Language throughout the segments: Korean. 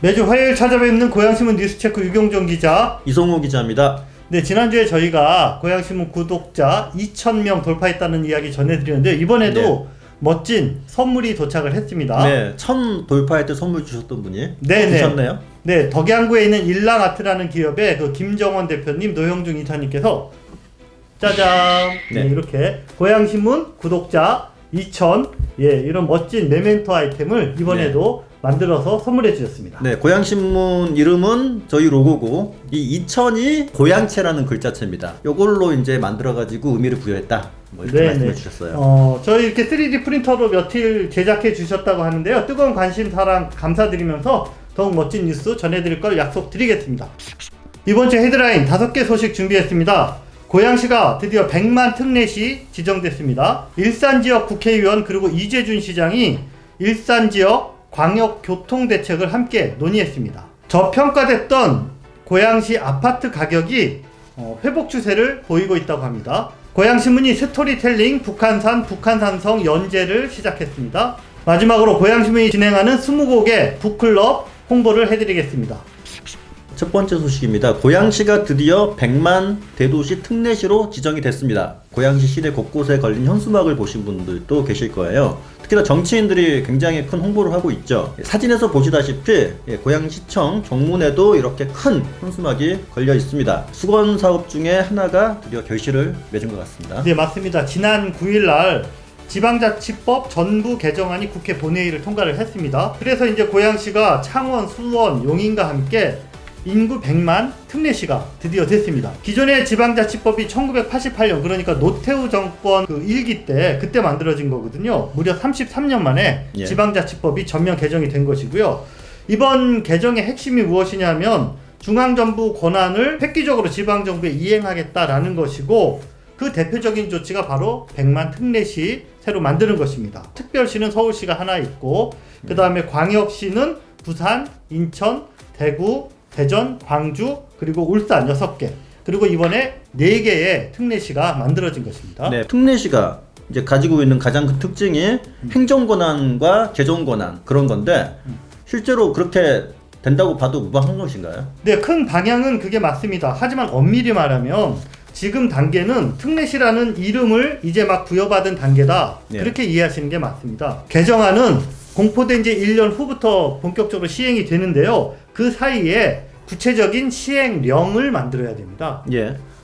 매주 화요일 찾아뵙는 고양신문 뉴스체크 유경종 기자, 이성호 기자입니다. 네, 지난주에 저희가 고양신문 구독자 2,000명 돌파했다는 이야기 전해드렸는데 이번에도 멋진 선물이 도착을 했습니다. 네, 1000 돌파할 때 선물 주셨던 분이 주셨네요. 네, 덕양구에 있는 일랑아트라는 기업의 그 김정원 대표님, 노형중 이사님께서 짜잔! 네, 이렇게 고양신문 구독자 2,000 이런 멋진 메멘토 아이템을 이번에도 만들어서 선물해 주셨습니다. 네, 고양신문 이름은 저희 로고고 이 2000이 고양채라는 글자체입니다. 요걸로 이제 만들어가지고 의미를 부여했다. 뭐 이렇게 말씀해 주셨어요. 저희 이렇게 3D 프린터로 며칠 제작해 주셨다고 하는데요. 뜨거운 관심 사랑 감사드리면서 더욱 멋진 뉴스 전해드릴 걸 약속드리겠습니다. 이번 주 헤드라인 5개 소식 준비했습니다. 고양시가 드디어 100만 특례시 지정됐습니다. 일산지역 국회의원 그리고 이재준 시장이 일산지역 광역교통대책을 함께 논의했습니다. 저평가됐던 고양시 아파트 가격이 회복 추세를 보이고 있다고 합니다. 고양신문이 스토리텔링 북한산 북한산성 연재를 시작했습니다. 마지막으로 고양신문이 진행하는 20곡의 북클럽 홍보를 해드리겠습니다. 첫 번째 소식입니다. 고양시가 드디어 100만 대도시 특례시로 지정이 됐습니다. 고양시 시내 곳곳에 걸린 현수막을 보신 분들도 계실 거예요. 특히나 정치인들이 굉장히 큰 홍보를 하고 있죠. 사진에서 보시다시피 고양시청 정문에도 이렇게 큰 현수막이 걸려 있습니다. 수건 사업 중에 하나가 드디어 결실을 맺은 것 같습니다. 네, 맞습니다. 지난 9일날 지방자치법 전부 개정안이 국회 본회의를 통과를 했습니다. 그래서 이제 고양시가 창원, 수원, 용인과 함께 인구 100만 특례시가 드디어 됐습니다. 기존의 지방자치법이 1988년, 그러니까 노태우 정권 그 1기 때 그때 만들어진 거거든요. 무려 33년 만에 지방자치법이 전면 개정이 된 것이고요. 이번 개정의 핵심이 무엇이냐면 중앙정부 권한을 획기적으로 지방정부에 이행하겠다라는 것이고, 그 대표적인 조치가 바로 100만 특례시 새로 만드는 것입니다. 특별시는 서울시가 하나 있고, 그 다음에 광역시는 부산, 인천, 대구, 대전, 광주, 그리고 울산 6개, 그리고 이번에 4개의 특례시가 만들어진 것입니다. 네, 특례시가 이제 가지고 있는 가장 큰 특징이 행정권한과 개정권한 그런 건데 실제로 그렇게 된다고 봐도 무방한 것인가요? 네, 큰 방향은 그게 맞습니다. 하지만 엄밀히 말하면 지금 단계는 특례시라는 이름을 이제 막 부여받은 단계다. 그렇게 이해하시는 게 맞습니다. 개정안은 공포된 지 1년 후부터 본격적으로 시행이 되는데요. 그 사이에 구체적인 시행령을 만들어야 됩니다.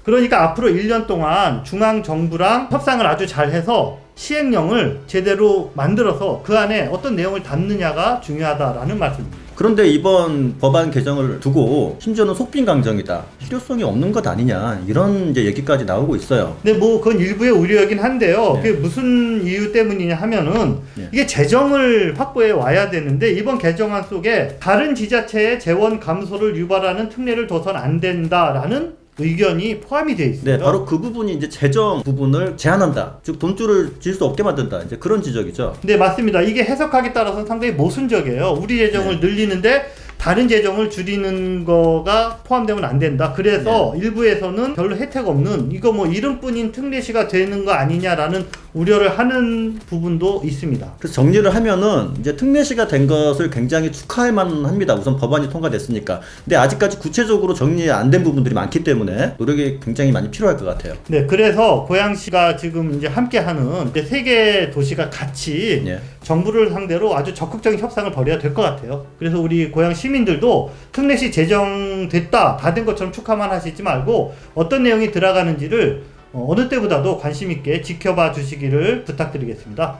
그러니까 앞으로 1년 동안 중앙정부랑 협상을 아주 잘 해서 시행령을 제대로 만들어서 그 안에 어떤 내용을 담느냐가 중요하다라는 말씀입니다. 그런데 이번 법안 개정을 두고 심지어는 속빈강정이다, 실효성이 없는 것 아니냐, 이런 이제 얘기까지 나오고 있어요. 네, 뭐 그건 일부의 우려이긴 한데요. 그게 무슨 이유 때문이냐 하면은 이게 재정을 확보해 와야 되는데 이번 개정안 속에 다른 지자체의 재원 감소를 유발하는 특례를 둬선 안 된다라는 의견이 포함이 되어 있습니다. 네, 바로 그 부분이 이제 재정 부분을 제한한다, 즉 돈줄을 질 수 없게 만든다, 이제 그런 지적이죠. 네, 맞습니다. 이게 해석하기에 따라서 상당히 모순적이에요. 우리 재정을 늘리는데 다른 재정을 줄이는 거가 포함되면 안 된다. 그래서 일부에서는 별로 혜택 없는, 이거 뭐 이름뿐인 특례시가 되는 거 아니냐라는 우려를 하는 부분도 있습니다. 그래서 정리를 하면은 이제 특례시가 된 것을 굉장히 축하할 만합니다. 우선 법안이 통과됐으니까. 근데 아직까지 구체적으로 정리 안 된 부분들이 많기 때문에 노력이 굉장히 많이 필요할 것 같아요. 네, 그래서 고양시가 지금 이제 함께하는 3개 도시가 같이 정부를 상대로 아주 적극적인 협상을 벌여야 될 것 같아요. 그래서 우리 고양 시민들도 특례시 제정됐다, 다 된 것처럼 축하만 하시지 말고 어떤 내용이 들어가는지를 어느 때보다도 관심 있게 지켜봐 주시기를 부탁드리겠습니다.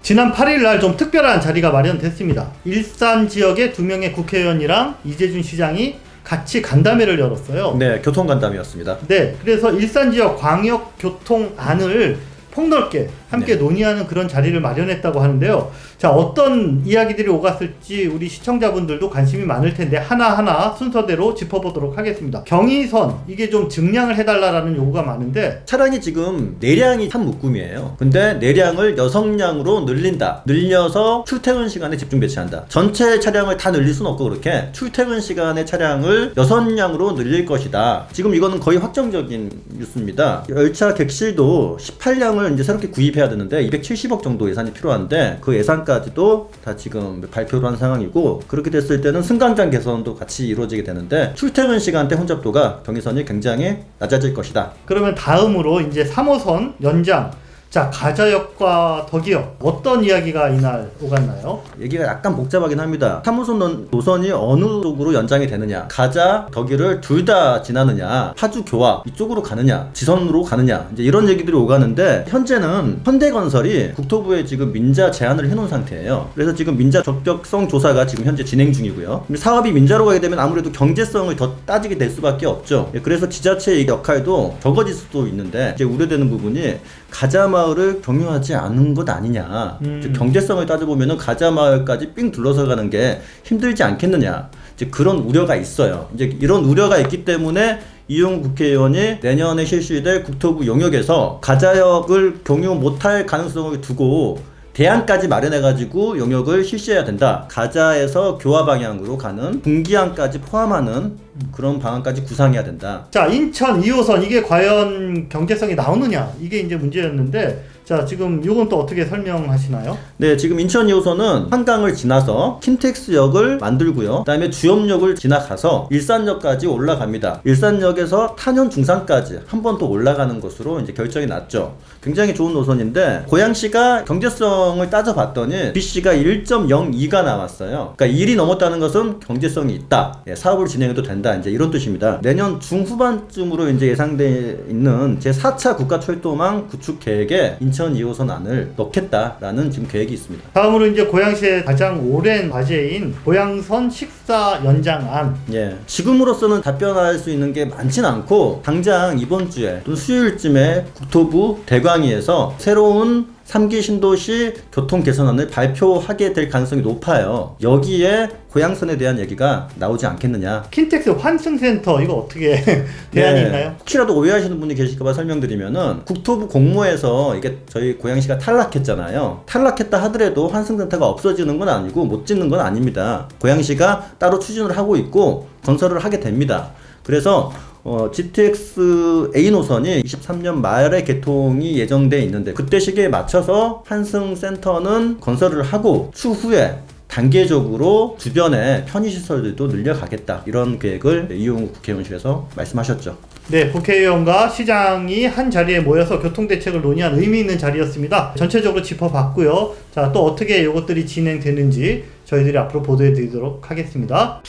지난 8일 날 좀 특별한 자리가 마련됐습니다. 일산 지역의 2명의 국회의원이랑 이재준 시장이 같이 간담회를 열었어요. 네, 교통간담회였습니다. 네, 그래서 일산 지역 광역교통안을 폭넓게 함께 논의하는 그런 자리를 마련했다고 하는데요. 자, 어떤 이야기들이 오갔을지 우리 시청자분들도 관심이 많을 텐데 하나하나 순서대로 짚어보도록 하겠습니다. 경의선, 이게 좀 증량을 해달라는 요구가 많은데, 차량이 지금 내량이 한 묶음이에요. 근데 내량을 여성량으로 늘린다, 늘려서 출퇴근 시간에 집중 배치한다. 전체 차량을 다 늘릴 수는 없고 그렇게 출퇴근 시간의 차량을 6량으로 늘릴 것이다. 지금 이거는 거의 확정적인 뉴스입니다. 열차 객실도 18량을 땅을 이제 새롭게 구입해야 되는데 270억 정도 예산이 필요한데 그 예산까지도 다 지금 발표를 한 상황이고, 그렇게 됐을 때는 승강장 개선도 같이 이루어지게 되는데 출퇴근 시간대 혼잡도가 경의선이 굉장히 낮아질 것이다. 그러면 다음으로 이제 3호선 연장. 자, 가자역과 덕이역 어떤 이야기가 이날 오갔나요? 얘기가 약간 복잡하긴 합니다. 3호선 노선이 어느 쪽으로 연장이 되느냐, 가자, 덕이를 둘 다 지나느냐, 파주 교화 이쪽으로 가느냐, 지선으로 가느냐, 이제 이런 얘기들이 오가는데, 현재는 현대건설이 국토부에 지금 민자 제안을 해놓은 상태예요. 그래서 지금 민자 적격성 조사가 지금 현재 진행 중이고요. 사업이 민자로 가게 되면 아무래도 경제성을 더 따지게 될 수밖에 없죠. 그래서 지자체의 역할도 적어질 수도 있는데, 이제 우려되는 부분이 가자 마을을 경유하지 않은 것 아니냐. 즉 경제성을 따져보면은 가자 마을까지 삥 둘러서 가는 게 힘들지 않겠느냐. 이제 그런 우려가 있어요. 이제 이런 우려가 있기 때문에 이용 국회의원이 내년에 실시될 국토부 용역에서 가자역을 경유 못할 가능성을 두고 대안까지 마련해가지고 용역을 실시해야 된다. 가자에서 교화 방향으로 가는 분기항까지 포함하는 그런 방안까지 구상해야 된다. 자, 인천 2호선 이게 과연 경제성이 나오느냐, 이게 이제 문제였는데, 자, 지금 이건 또 어떻게 설명하시나요? 네, 지금 인천 2호선은 한강을 지나서 킨텍스역을 만들고요. 그 다음에 주염역을 지나가서 일산역까지 올라갑니다. 일산역에서 탄현 중산까지 한 번 더 올라가는 것으로 이제 결정이 났죠. 굉장히 좋은 노선인데, 고양시가 경제성을 따져봤더니 BC가 1.02가 나왔어요. 그러니까 1이 넘었다는 것은 경제성이 있다. 예, 사업을 진행해도 된다. 이제 이런 뜻입니다. 내년 중후반쯤으로 이제 예상돼 있는 제4차 국가철도망 구축 계획에 인천 2호선 안을 넣겠다라는 지금 계획이 있습니다. 다음으로 이제 고양시의 가장 오랜 과제인 고양선 식사 연장안. 예, 지금으로서는 답변할 수 있는 게 많진 않고, 당장 이번 주에 또 수요일쯤에 국토부 대광위에서 새로운 3기 신도시 교통 개선안을 발표하게 될 가능성이 높아요. 여기에 고양선에 대한 얘기가 나오지 않겠느냐. 킨텍스 환승센터 이거 어떻게 대안이 네. 있나요? 혹시라도 오해하시는 분이 계실까봐 설명드리면은, 국토부 공모에서 이게 저희 고양시가 탈락했잖아요. 탈락했다 하더라도 환승센터가 없어지는 건 아니고 못 짓는 건 아닙니다. 고양시가 따로 추진을 하고 있고 건설을 하게 됩니다. 그래서 GTX A 노선이 23년 말에 개통이 예정돼 있는데, 그때 시기에 맞춰서 환승센터는 건설을 하고 추후에 단계적으로 주변에 편의시설들도 늘려가겠다, 이런 계획을 이용우 국회의원실에서 말씀하셨죠. 네, 국회의원과 시장이 한 자리에 모여서 교통대책을 논의한 의미 있는 자리였습니다. 전체적으로 짚어봤고요. 자, 또 어떻게 이것들이 진행되는지 저희들이 앞으로 보도해드리도록 하겠습니다.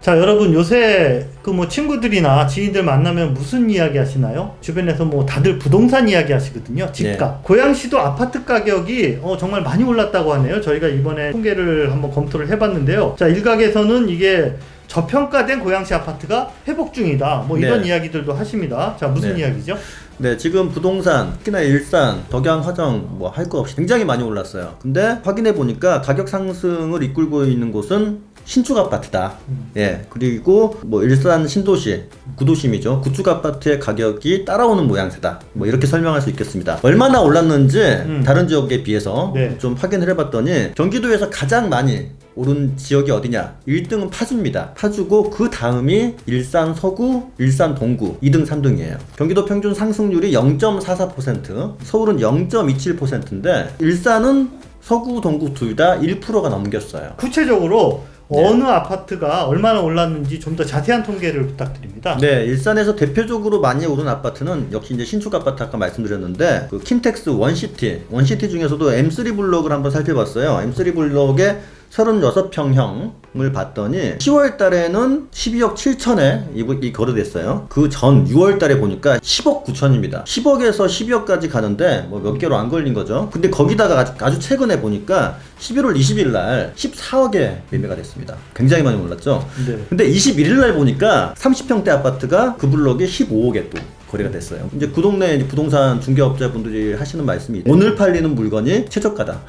자, 여러분 요새 그 뭐 친구들이나 지인들 만나면 무슨 이야기 하시나요? 주변에서 뭐 다들 부동산 이야기 하시거든요. 집값. 네. 고양시도 아파트 가격이 정말 많이 올랐다고 하네요. 저희가 이번에 통계를 한번 검토를 해봤는데요. 자, 일각에서는 이게 저평가된 고양시 아파트가 회복 중이다, 뭐 이런 이야기들도 하십니다. 자, 무슨 이야기죠? 네, 지금 부동산, 특히나 일산, 덕양, 화정 뭐 할 거 없이 굉장히 많이 올랐어요. 근데 확인해 보니까 가격 상승을 이끌고 있는 곳은 신축 아파트다. 예, 그리고 뭐 일산 신도시, 구도심이죠. 구축 아파트의 가격이 따라오는 모양새다. 뭐 이렇게 설명할 수 있겠습니다. 얼마나 올랐는지 다른 지역에 비해서 좀 확인을 해봤더니, 경기도에서 가장 많이 오른 지역이 어디냐? 1등은 파주입니다. 파주고 그 다음이 일산 서구, 일산 동구 2등, 3등이에요. 경기도 평균 상승률이 0.44%, 서울은 0.27%인데 일산은 서구, 동구 둘 다 1%가 넘겼어요. 구체적으로 어느 아파트가 얼마나 올랐는지 좀 더 자세한 통계를 부탁드립니다. 네, 일산에서 대표적으로 많이 오른 아파트는 역시 이제 신축 아파트 아까 말씀드렸는데, 그 킨텍스 원시티 중에서도 M3 블록을 한번 살펴봤어요. M3 블록에 36평형을 봤더니 10월 달에는 12억 7천에 이 거래됐어요. 그 전 6월 달에 보니까 10억 9천입니다. 10억에서 12억까지 가는데 뭐 몇 개로 안 걸린 거죠. 근데 거기다가 아주 최근에 보니까 11월 20일 날 14억에 매매가 됐습니다. 굉장히 많이 올랐죠. 네. 근데 21일 날 보니까 30평대 아파트가 그 블록에 15억에 또 거래가 됐어요. 이제 그 동네 부동산 중개업자분들이 하시는 말씀이, 오늘 팔리는 물건이 최저가다.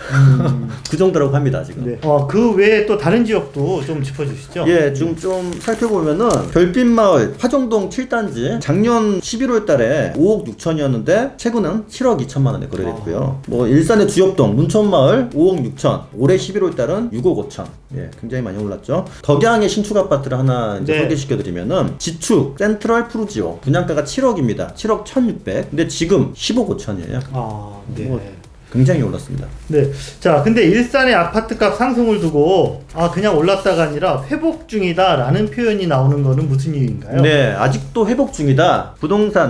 그 정도라고 합니다, 지금. 네. 그 외에 또 다른 지역도 좀 짚어주시죠. 예, 지금 좀 살펴보면은 별빛마을 화정동 7단지 작년 11월 달에 5억 6천이었는데 최근은 7억 2천만 원에 거래됐고요. 뭐 일산의 주엽동 문천마을 5억 6천, 올해 11월 달은 6억 5천. 예, 굉장히 많이 올랐죠. 덕양의 신축 아파트를 하나 이제 소개시켜드리면은 지축 센트럴 푸르지오 분양가가 7억입니다. 7억 1,600. 근데 지금 15억 5천이에요. 네. 뭐 굉장히 올랐습니다. 네. 자, 근데 일산의 아파트값 상승을 두고 그냥 올랐다가 아니라 회복 중이다라는 표현이 나오는 거는 무슨 이유인가요? 네, 아직도 회복 중이다.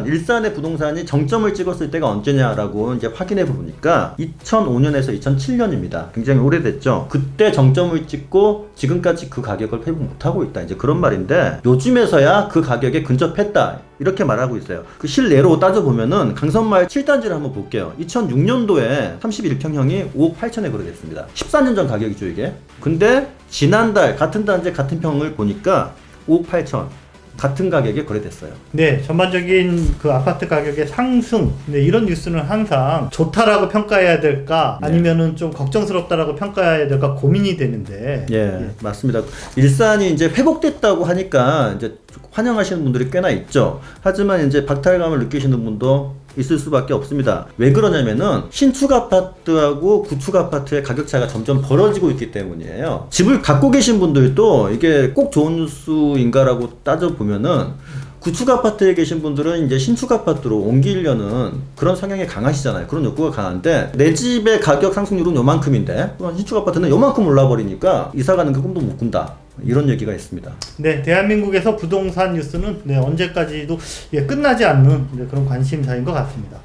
일산의 부동산이 정점을 찍었을 때가 언제냐라고 이제 확인해 보니까 2005년에서 2007년입니다. 굉장히 오래됐죠. 그때 정점을 찍고 지금까지 그 가격을 회복 못하고 있다. 이제 그런 말인데 요즘에서야 그 가격에 근접했다. 이렇게 말하고 있어요. 그 실례로 따져보면은 강선마을 7단지를 한번 볼게요. 2006년도에 31평형이 5억 8천에 거래됐습니다. 14년 전 가격이죠, 이게. 근데 지난달 같은 단지 같은 평을 보니까 5억 8천 같은 가격에 거래됐어요. 네, 전반적인 그 아파트 가격의 상승, 네, 이런 뉴스는 항상 좋다라고 평가해야 될까, 아니면은 좀 걱정스럽다라고 평가해야 될까 고민이 되는데. 예, 맞습니다. 일산이 이제 회복됐다고 하니까 이제 환영하시는 분들이 꽤나 있죠. 하지만 이제 박탈감을 느끼시는 분도 있을 수밖에 없습니다. 왜 그러냐면은 신축 아파트하고 구축 아파트의 가격 차가 점점 벌어지고 있기 때문이에요. 집을 갖고 계신 분들도 이게 꼭 좋은 뉴스인가라고 따져보면은 구축 아파트에 계신 분들은 이제 신축 아파트로 옮기려는 그런 성향이 강하시잖아요. 그런 욕구가 강한데 내 집의 가격 상승률은 요만큼인데 신축 아파트는 요만큼 올라버리니까 이사 가는 게 꿈도 못 꾼다. 이런 얘기가 있습니다. 네, 대한민국에서 부동산 뉴스는 언제까지도 끝나지 않는 그런 관심사인 것 같습니다.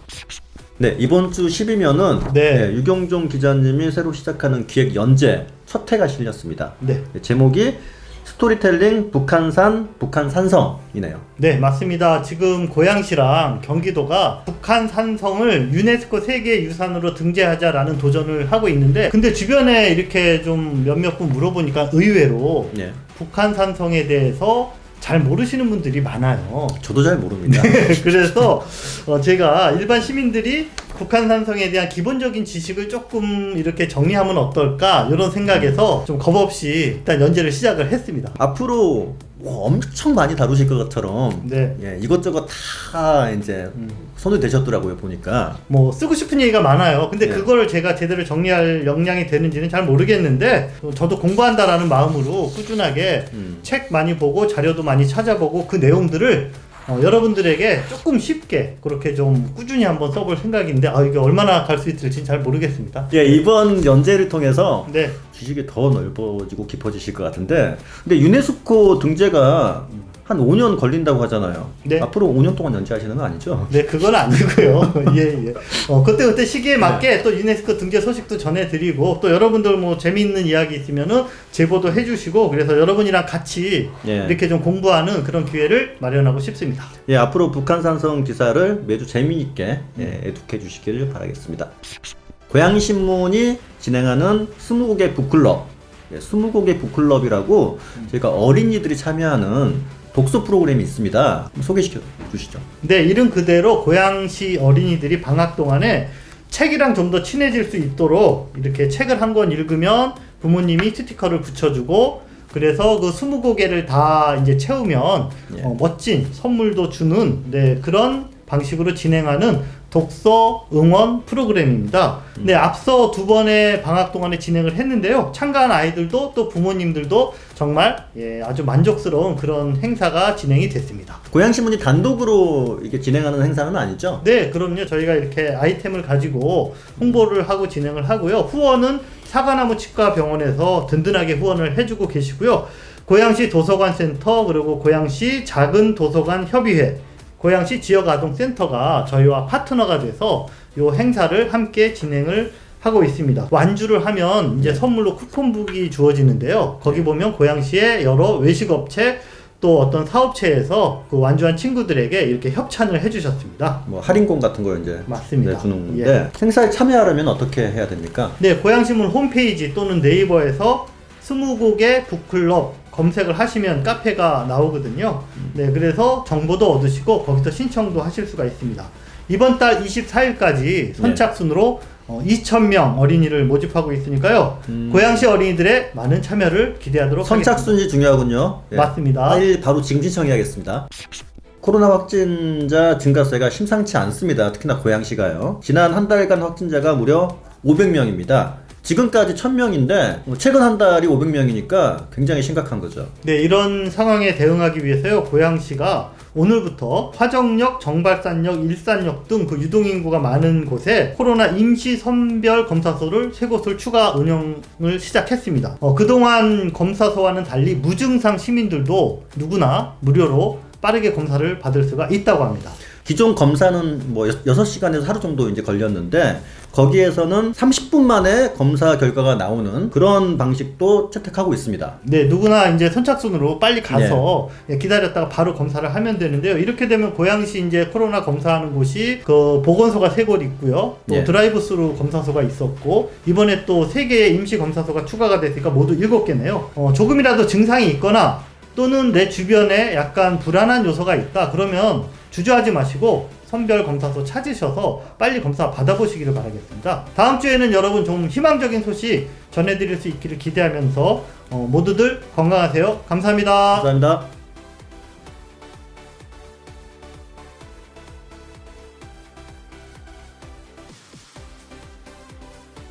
네, 이번 주 10이면은 유경종 기자님이 새로 시작하는 기획 연재 첫 회가 실렸습니다. 네. 제목이 스토리텔링 북한산 북한산성이네요. 네, 맞습니다. 지금 고양시랑 경기도가 북한산성을 유네스코 세계유산으로 등재하자라는 도전을 하고 있는데, 근데 주변에 이렇게 좀 몇몇 분 물어보니까 의외로 북한산성에 대해서 잘 모르시는 분들이 많아요. 저도 잘 모릅니다. 그래서 제가 일반 시민들이 북한산성에 대한 기본적인 지식을 조금 이렇게 정리하면 어떨까 이런 생각에서 좀 겁없이 일단 연재를 시작을 했습니다. 앞으로 엄청 많이 다루실 것처럼 이것저것 다 이제 손을 대셨더라고요, 보니까. 뭐 쓰고 싶은 얘기가 많아요. 근데 그걸 제가 제대로 정리할 역량이 되는지는 잘 모르겠는데, 저도 공부한다라는 마음으로 꾸준하게 책 많이 보고 자료도 많이 찾아보고 그 내용들을 여러분들에게 조금 쉽게 그렇게 좀 꾸준히 한번 써볼 생각인데 이게 얼마나 갈 수 있을지는 잘 모르겠습니다. 이번 연재를 통해서 지식이 더 넓어지고 깊어지실 것 같은데, 근데 유네스코 등재가 한 5년 걸린다고 하잖아요. 앞으로 5년 동안 연재하시는 거 아니죠? 네, 그건 아니고요. 예. 그때 시기에 맞게 또 유네스코 등재 소식도 전해드리고, 또 여러분들 뭐 재미있는 이야기 있으면은 제보도 해주시고, 그래서 여러분이랑 같이 이렇게 좀 공부하는 그런 기회를 마련하고 싶습니다. 앞으로 북한산성 기사를 매주 재미있게 애독해 주시기를 바라겠습니다. 고양신문이 진행하는 20곡의 북클럽, 20곡의 북클럽이라고 저희가 어린이들이 참여하는 독서 프로그램이 있습니다. 소개시켜 주시죠. 네, 이름 그대로 고양시 어린이들이 방학 동안에 책이랑 좀 더 친해질 수 있도록 이렇게 책을 한 권 읽으면 부모님이 스티커를 붙여주고, 그래서 그 20곡에를 다 이제 채우면 멋진 선물도 주는 그런 방식으로 진행하는 독서 응원 프로그램입니다. 네, 앞서 2번의 방학 동안에 진행을 했는데요. 참가한 아이들도 또 부모님들도 정말 아주 만족스러운 그런 행사가 진행이 됐습니다. 고양신문이 단독으로 이렇게 진행하는 행사는 아니죠? 네, 그럼요. 저희가 이렇게 아이템을 가지고 홍보를 하고 진행을 하고요. 후원은 사과나무 치과병원에서 든든하게 후원을 해주고 계시고요. 고양시 도서관센터, 그리고 고양시 작은 도서관 협의회, 고양시 지역아동센터가 저희와 파트너가 돼서 이 행사를 함께 진행을 하고 있습니다. 완주를 하면 이제 선물로 쿠폰북이 주어지는데요. 거기 보면 고양시의 여러 외식업체, 또 어떤 사업체에서 그 완주한 친구들에게 이렇게 협찬을 해주셨습니다. 뭐 할인권 같은 거 이제 맞습니다. 주는 건데, 행사에 참여하려면 어떻게 해야 됩니까? 네, 고양신문 홈페이지 또는 네이버에서 20곡의 북클럽 검색을 하시면 카페가 나오거든요. 네, 그래서 정보도 얻으시고 거기서 신청도 하실 수가 있습니다. 이번 달 24일까지 선착순으로 2,000명 어린이를 모집하고 있으니까요. 고양시 어린이들의 많은 참여를 기대하도록 선착순이 하겠습니다. 중요하군요. 맞습니다. 빨리 바로 지금 신청해야겠습니다. 코로나 확진자 증가세가 심상치 않습니다. 특히나 고양시가요. 지난 한 달간 확진자가 무려 500명입니다. 지금까지 1000명인데 최근 한 달이 500명이니까 굉장히 심각한 거죠. 네, 이런 상황에 대응하기 위해서요, 고양시가 오늘부터 화정역, 정발산역, 일산역 등 그 유동인구가 많은 곳에 코로나 임시 선별 검사소를 3곳을 추가 운영을 시작했습니다. 그동안 검사소와는 달리 무증상 시민들도 누구나 무료로 빠르게 검사를 받을 수가 있다고 합니다. 기존 검사는 뭐 6시간에서 하루 정도 이제 걸렸는데 거기에서는 30분 만에 검사 결과가 나오는 그런 방식도 채택하고 있습니다. 네, 누구나 이제 선착순으로 빨리 가서 기다렸다가 바로 검사를 하면 되는데요. 이렇게 되면 고양시 이제 코로나 검사하는 곳이 그 보건소가 3곳 있고요. 또 드라이브스루 검사소가 있었고 이번에 또 3개의 임시 검사소가 추가가 됐으니까 모두 7개네요. 조금이라도 증상이 있거나 또는 내 주변에 약간 불안한 요소가 있다 그러면 주저하지 마시고 선별 검사소 찾으셔서 빨리 검사 받아보시기를 바라겠습니다. 다음 주에는 여러분 좀 희망적인 소식 전해드릴 수 있기를 기대하면서 모두들 건강하세요. 감사합니다. 감사합니다.